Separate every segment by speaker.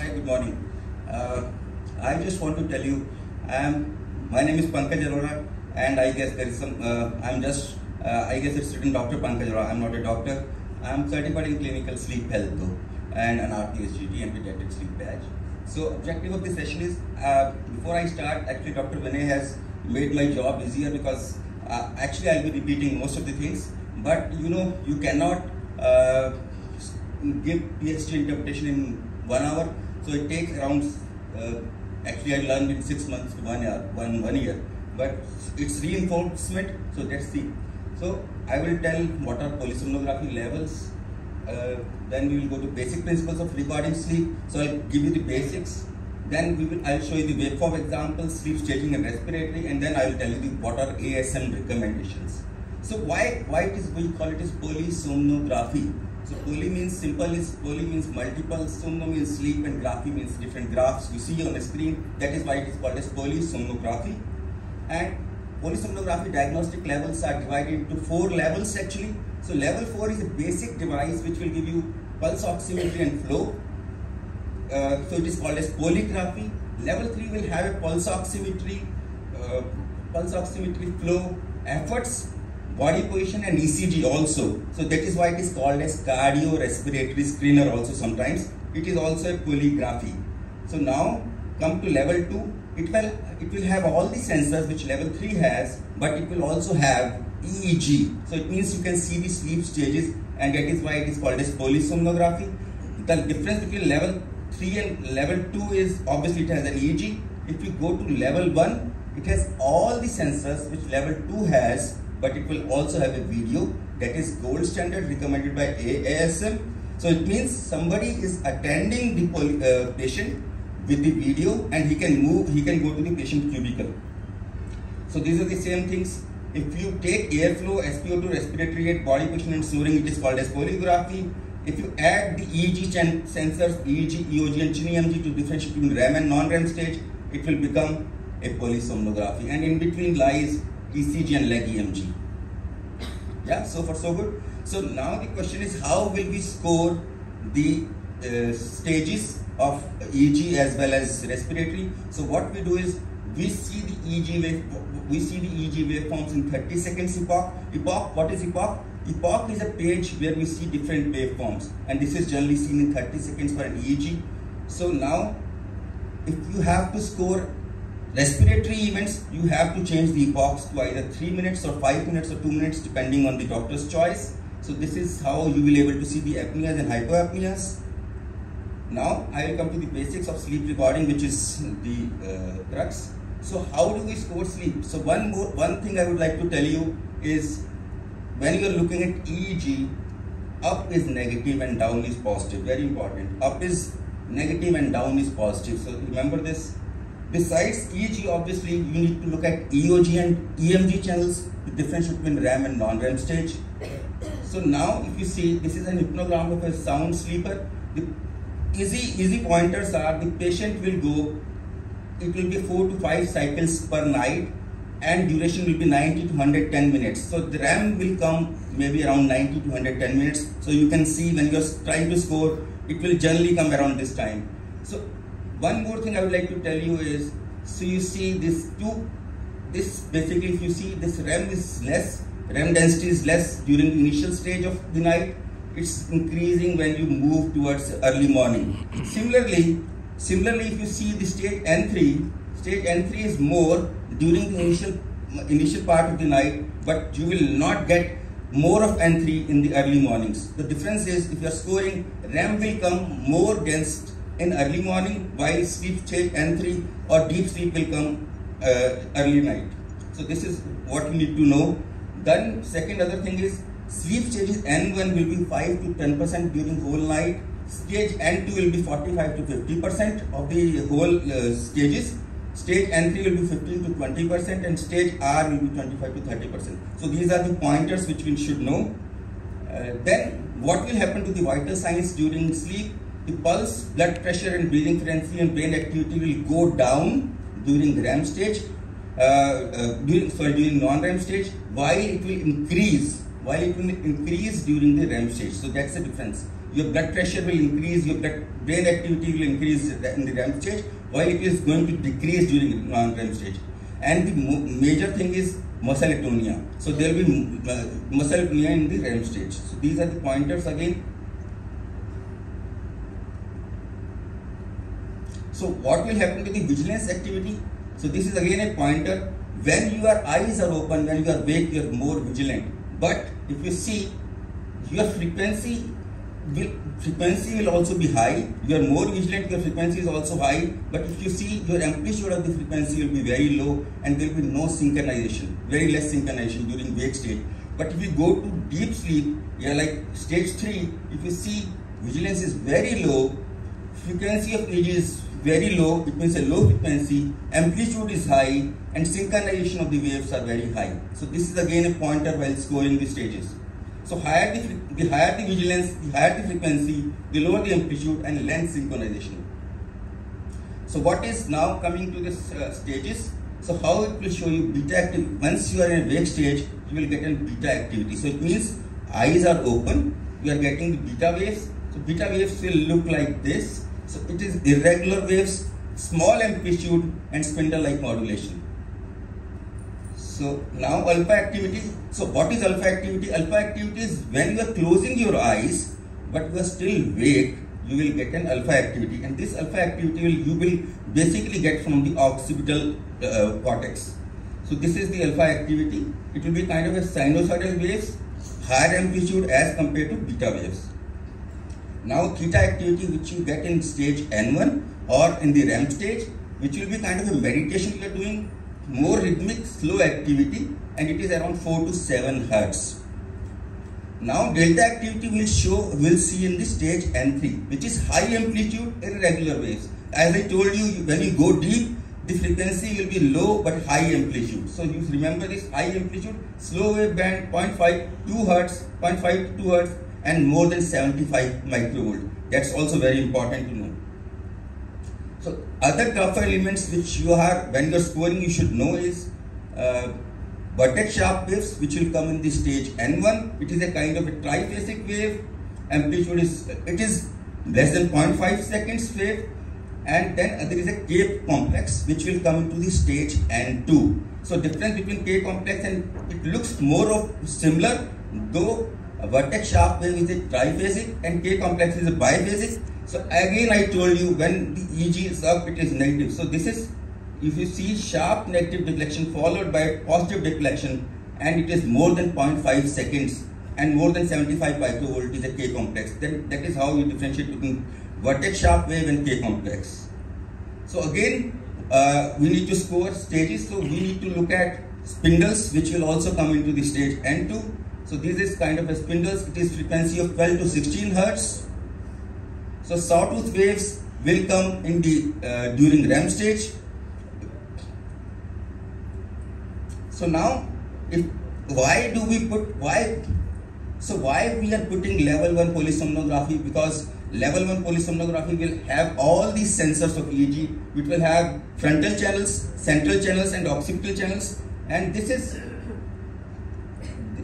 Speaker 1: Hi, good morning. I just want to tell you, my name is Pankaj Aurora, and I guess there is some. I guess it's written Dr. Pankaj Aurora. I'm not a doctor. I'm certified in clinical sleep health though, and an RPSGT and pediatric sleep badge. So, objective of this session is before I start. Actually, Dr. Vinay has made my job easier because actually I'll be repeating most of the things. But you cannot give PSG interpretation in 1 hour. So it takes around. Actually, I learned in 6 months to 1 year, one year. But it's reinforcement. So let's see. So I will tell what are polysomnography levels. Then we will go to basic principles of recording sleep. So I'll give you the basics. Then I'll show you the waveform examples, sleep staging and respiratory, and then I will tell you what are ASM recommendations. So why we call it as polysomnography. So poly means simple, poly means multiple, somno means sleep, and graphy means different graphs you see on the screen. That is why it is called as polysomnography. And polysomnography diagnostic levels are divided into 4 levels actually. So level 4 is a basic device which will give you pulse oximetry and flow. So it is called as polygraphy. Level 3 will have a pulse oximetry, flow, efforts, body position, and ECG also. So that is why it is called as cardiorespiratory screener also sometimes. It is also a polygraphy. So now come to level 2. It will have all the sensors which level 3 has, but it will also have EEG. So it means you can see the sleep stages, and that is why it is called as polysomnography. The difference between level 3 and level 2 is obviously it has an EEG. If you go to level 1, it has all the sensors which level 2 has, but it will also have a video. That is gold standard recommended by IASSACON. So it means somebody is attending the patient with the video, and he can go to the patient cubicle. So these are the same things. If you take airflow, SpO2, respiratory rate, body position, and snoring, it is called as polygraphy. If you add the EEG sensors, EEG, EOG, and chin-EMG to differentiate between REM and non-REM stage, it will become a polysomnography. And in between lies ECG and leg EMG. Yeah, so far so good. So now the question is, how will we score the stages of EEG as well as respiratory? So what we do is we see the EEG waveforms in 30 seconds epoch. What is epoch? Epoch is a page where we see different waveforms, and this is generally seen in 30 seconds for an EEG. So now, if you have to score respiratory events, you have to change the epochs to either 3 minutes or 5 minutes or 2 minutes depending on the doctor's choice. So this is how you will be able to see the apneas and hypoapneas. Now I will come to the basics of sleep recording, which is the crux. So how do we score sleep? So one thing I would like to tell you is, when you are looking at EEG, up is negative and down is positive. Very important. Up is negative and down is positive. So remember this. Besides EEG, obviously you need to look at EOG and EMG channels, the difference between REM and non-REM stage. So now if you see, this is an hypnogram of a sound sleeper. The easy pointers are, the patient will go, it will be 4 to 5 cycles per night, and duration will be 90 to 110 minutes. So the REM will come maybe around 90 to 110 minutes. So you can see when you are trying to score, it will generally come around this time. So one more thing I would like to tell you is, so you see basically if you see this REM is less, REM density is less during the initial stage of the night. It's increasing when you move towards early morning. Similarly, if you see the stage N3 is more during the initial part of the night, but you will not get more of N3 in the early mornings. The difference is, if you are scoring, REM will come more dense in early morning, while sleep stage N3 or deep sleep will come early night. So this is what you need to know. Then second other thing is, sleep stages N1 will be 5 to 10% during whole night. Stage N2 will be 45 to 50% of the whole stages. Stage N3 will be 15 to 20%, and stage R will be 25 to 30%. So these are the pointers which we should know. Then what will happen to the vital signs during sleep? The pulse, blood pressure, and breathing frequency and brain activity will go down during REM stage, during non-REM stage, while it will increase during the REM stage. So that's the difference. your blood pressure will increase, your brain activity will increase in the REM stage, while it is going to decrease during non-REM stage. And the major thing is muscle atonia. So there will be muscle atonia in the REM stage. So these are the pointers again. So what will happen to the vigilance activity? So this is again a pointer. When your eyes are open, when you are awake, you are more vigilant. But if you see, your frequency will also be high. You are more vigilant, your frequency is also high. But if you see, your amplitude of the frequency will be very low and there will be no synchronization, very less synchronization during wake stage. But if you go to deep sleep, like stage 3, if you see, vigilance is very low, frequency of EEG is very low, it means a low frequency, amplitude is high, and synchronization of the waves are very high. So this is again a pointer while scoring the stages. So higher the higher the vigilance, the higher the frequency, the lower the amplitude and length synchronization. So what is now coming to this stages? So how it will show you beta activity. Once you are in a wake stage, you will get a beta activity. So it means eyes are open, you are getting the beta waves. So beta waves will look like this. So it is irregular waves, small amplitude and spindle-like modulation. So now alpha activity. So what is alpha activity? Alpha activity is when you are closing your eyes but you are still awake, you will get an alpha activity, and this alpha activity you will basically get from the occipital cortex. So this is the alpha activity. It will be kind of a sinusoidal waves, higher amplitude as compared to beta waves. Now theta activity, which you get in stage N1 or in the REM stage, which will be kind of a meditation you are doing, more rhythmic, slow activity, and it is around 4 to 7 Hertz. Now delta activity we'll see in the stage N3, which is high amplitude, irregular waves. As I told you, when you go deep, the frequency will be low but high amplitude. So you remember this high amplitude, slow wave band 0.5 2 Hertz, 0.5 to 2 Hertz, and more than 75 microvolt. That's also very important to know. So other tougher elements which you are, when you are scoring, you should know is vertex sharp waves, which will come in the stage N1. It is a kind of a triphasic wave. Amplitude is less than 0.5 seconds wave, and then there is a K complex which will come into the stage N2. So difference between K complex and it looks more of similar, though a vertex sharp wave is a triphasic and K complex is a biphasic. So again I told you, when the EEG is up, it is negative. So this is, if you see sharp negative deflection followed by positive deflection and it is more than 0.5 seconds and more than 75 microvolt is a K complex, then that is how you differentiate between vertex sharp wave and K complex. So again we need to score stages, so we need to look at spindles, which will also come into the stage N2. So this is kind of a spindles, it is frequency of 12 to 16 Hertz. So sawtooth waves will come in the during REM stage. So now, why we are putting level 1 polysomnography? Because level 1 polysomnography will have all these sensors of EEG, which will have frontal channels, central channels and occipital channels, and this is,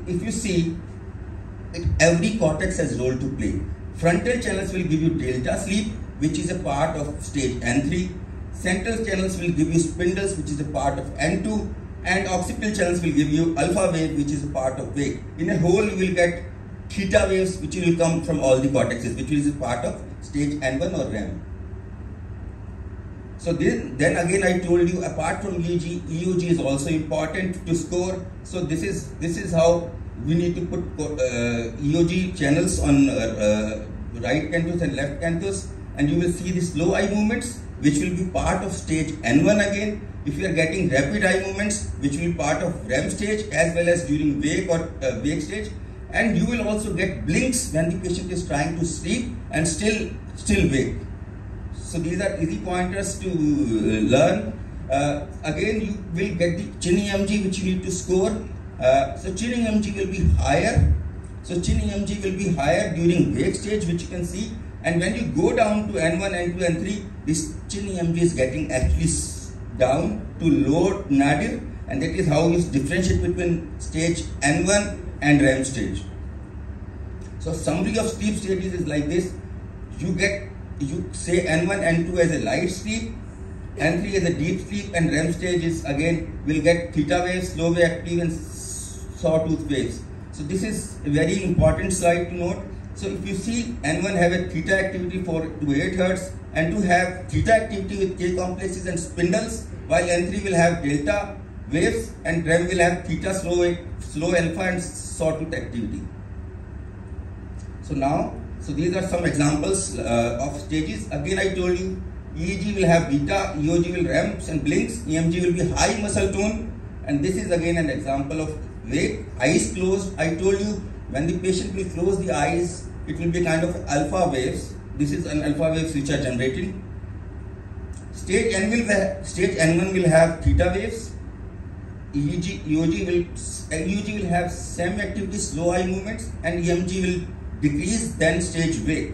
Speaker 1: if you see, every cortex has role to play. Frontal channels will give you delta sleep, which is a part of stage N3. Central channels will give you spindles, which is a part of N2. And occipital channels will give you alpha wave, which is a part of wake. In a whole, you will get theta waves, which will come from all the cortexes, which is a part of stage N1 or REM. So then again I told you, apart from EEG, EOG is also important to score. So this is how we need to put EOG channels on right canthus and left canthus, and you will see the slow eye movements, which will be part of stage N1 again. If you are getting rapid eye movements, which will be part of REM stage as well as during wake or wake stage, and you will also get blinks when the patient is trying to sleep and still wake. So these are easy pointers to learn. Again, you will get the chin EMG, which you need to score. So chin EMG will be higher. So chin EMG will be higher during wake stage, which you can see. And when you go down to N1, N2, N3, this chin EMG is getting actually down to low nadir, and that is how you differentiate between stage N1 and REM stage. So summary of sleep stages is like this. You say N1, N2 as a light sleep, N3 as a deep sleep, and REM stage is again will get theta waves, slow wave active, and sawtooth waves. So this is a very important slide to note. So if you see N1 have a theta activity to 8 Hz, N2 have theta activity with K complexes and spindles, while N3 will have delta waves and REM will have theta slow alpha and sawtooth activity. So these are some examples of stages. Again, I told you EEG will have beta, EOG will REMs and blinks, EMG will be high muscle tone, and this is again an example of wake. Eyes closed. I told you when the patient will close the eyes, it will be kind of alpha waves. This is an alpha waves which are generated. Stage N1 will have theta waves. EOG will have same activity, slow eye movements, and EMG will decrease, then stage wake.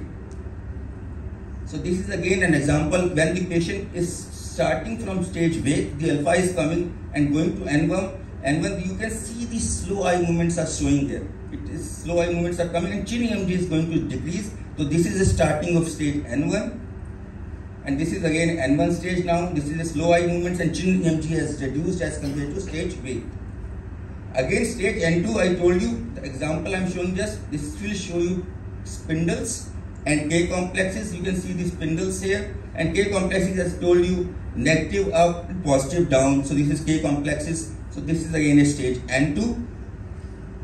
Speaker 1: So this is again an example when the patient is starting from stage wake, the alpha is coming and going to N1. N1, you can see the slow eye movements are showing there. Slow eye movements are coming and chin EMG is going to decrease. So this is the starting of stage N1. And this is again N1 stage now. This is the slow eye movements and chin EMG has reduced as compared to stage wake. Again stage N2, I told you, the example I am showing just, this will show you spindles and K complexes. You can see the spindles here, and K complexes has told you negative up, positive down. So this is K complexes. So this is again a stage N2.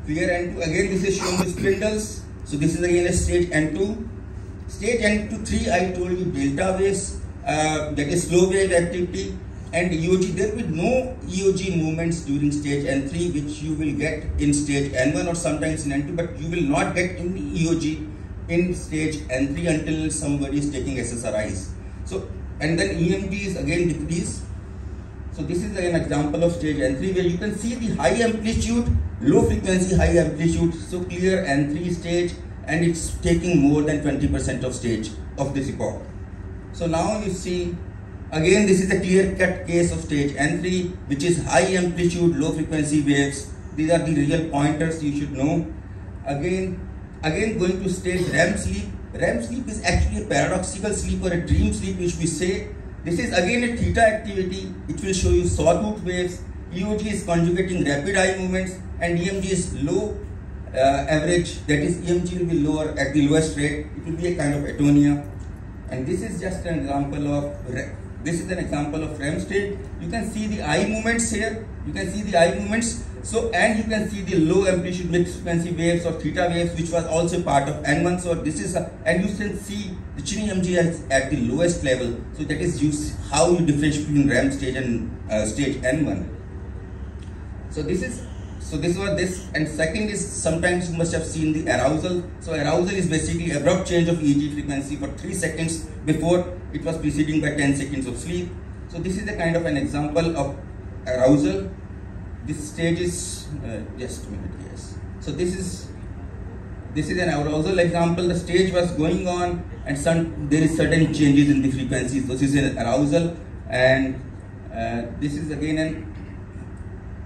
Speaker 1: Clear N2. Again this is showing the spindles. So this is again a stage N2. Stage N2 3, I told you delta waves, that is slow wave activity, and EOG. There will be no EOG movements during stage N3, which you will get in stage N1 or sometimes in N2, but you will not get any EOG in stage N3 until somebody is taking SSRIs. So, and then EMG is again decreased. So this is an example of stage N3 where you can see the high amplitude, low frequency, high amplitude. So clear N3 stage, and it's taking more than 20% of stage of this epoch. So now you see, again this is a clear-cut case of stage N3, which is high amplitude, low frequency waves. These are the real pointers you should know. Again going to stage REM sleep. REM sleep is actually a paradoxical sleep or a dream sleep, which we say. This is again a theta activity, which will show you sawtooth waves. EOG is conjugating rapid eye movements, and EMG is low average, that is EMG will be lower at the lowest rate. It will be a kind of atonia. And this is just an example of REM state. You can see the eye movements here. You can see the eye movements. So, and you can see the low amplitude mid frequency waves or theta waves, which was also part of N1. So this is and you can see the chin EMG is at the lowest level. So that is how you differentiate between REM stage and stage N1. So this was this, and second is, sometimes you must have seen the arousal. So arousal is basically abrupt change of EEG frequency for 3 seconds before it was preceding by 10 seconds of sleep. So this is a kind of an example of arousal. This stage is just a minute, yes. So this is an arousal example. The stage was going on, and there is certain changes in the frequencies. This is an arousal, and this is again an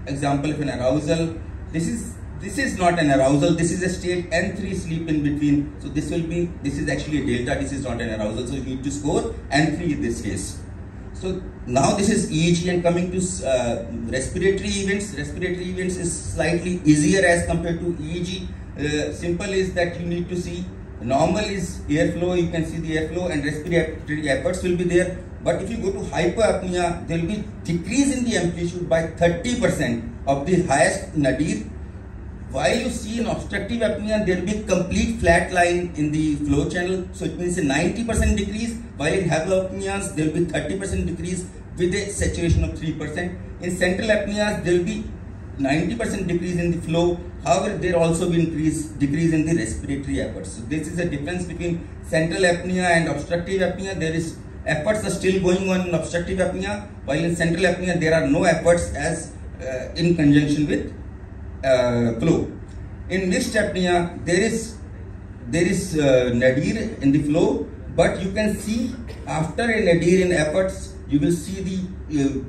Speaker 1: example of an arousal. This is not an arousal. This is a stage N3 sleep in between. So this is actually a delta. This is not an arousal. So you need to score N3 in this case. So now this is EEG, and coming to respiratory events. Respiratory events is slightly easier as compared to EEG. Simple is that you need to see normal is airflow. You can see the airflow, and respiratory efforts will be there. But if you go to hypoapnea, there will be decrease in the amplitude by 30% of the highest nadir. While you see in obstructive apnea, there will be complete flat line in the flow channel. So it means a 90% decrease. While in hypopneas, there will be 30% decrease with a saturation of 3%. In central apneas, there will be 90% decrease in the flow. However, there also be decrease in the respiratory efforts. So this is a difference between central apnea and obstructive apnea. There is efforts are still going on in obstructive apnea, while in central apnea there are no efforts as in conjunction with flow. In mixed apnea, there is nadir in the flow, but you can see after a nadir in efforts, you will see the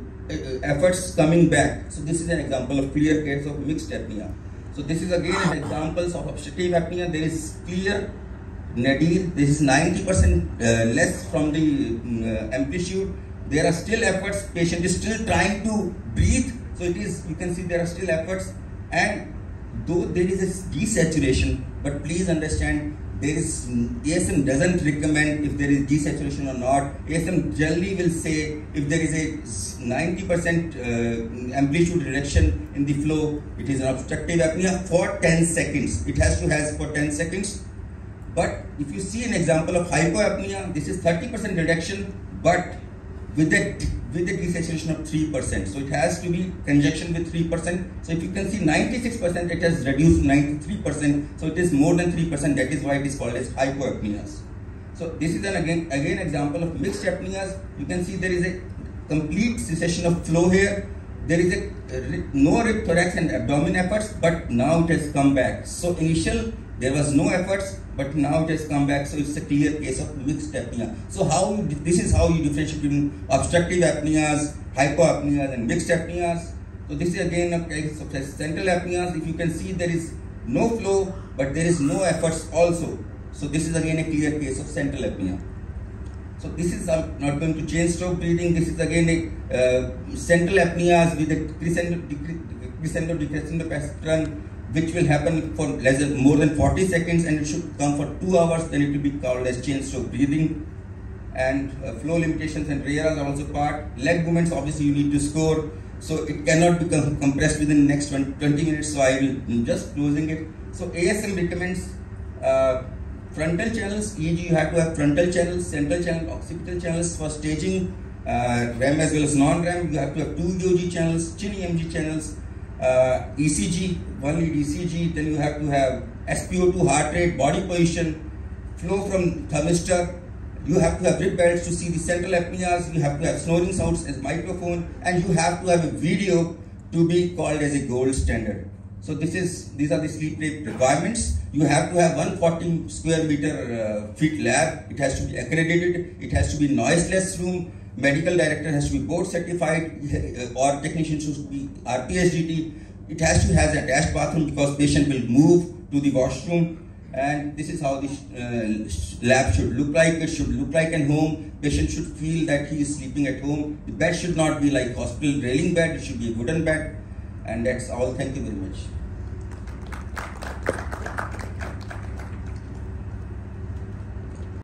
Speaker 1: efforts coming back. So this is an example of clear case of mixed apnea. So this is again examples of obstructive apnea. There is clear nadir. This is 90% less from the amplitude. There are still efforts. Patient is still trying to breathe. So it is, you can see there are still efforts, and though there is a desaturation, but please understand, there is, ASM doesn't recommend if there is desaturation or not. ASM generally will say if there is a 90% amplitude reduction in the flow, it is an obstructive apnea for 10 seconds. It has to have for 10 seconds. But if you see an example of hypoapnea, this is 30% reduction, but with a desaturation of 3%. So it has to be conjunction with 3%. So if you can see 96%, it has reduced 93%. So it is more than 3%. That is why it is called as hypoapneas. So this is an again example of mixed apneas. You can see there is a complete cessation of flow here. There is no rib, thorax and abdomen efforts, but now it has come back. So initial there was no efforts, but now it has come back. So it's a clear case of mixed apnea. So this is how you differentiate between obstructive apneas, hypoapneas and mixed apneas. So this is again a case of central apneas. If you can see, there is no flow, but there is no efforts also. So this is again a clear case of central apnea. So this is, I'm not going to change stroke breathing. This is again a central apneas with a crescendo pattern, which will happen for more than 40 seconds, and it should come for 2 hours. Then it will be called as chain stroke breathing. And flow limitations and RERAs are also part. Leg movements, obviously you need to score, so it cannot become compressed within the next 20 minutes. So I will just closing it. So ASM recommends frontal channels, e.g. you have to have frontal channels, central channel, occipital channels for staging, RAM as well as non-RAM. You have to have 2 EOG channels, chin EMG channels, ECG, 1 lead ECG. Then you have to have SpO2, heart rate, body position, flow from thermistor. You have to have rib belts to see the central apneas. You have to have snoring sounds as microphone, and you have to have a video to be called as a gold standard. So these are the sleep rate requirements. You have to have 140 square meter feet lab. It has to be accredited. It has to be noiseless room. Medical director has to be board certified, or technician should be RPSGT. It has to have a attached bathroom because patient will move to the washroom. And this is how the lab should look like. It should look like at home. Patient should feel that he is sleeping at home. The bed should not be like hospital railing bed. It should be a wooden bed. And that's all. Thank you very much.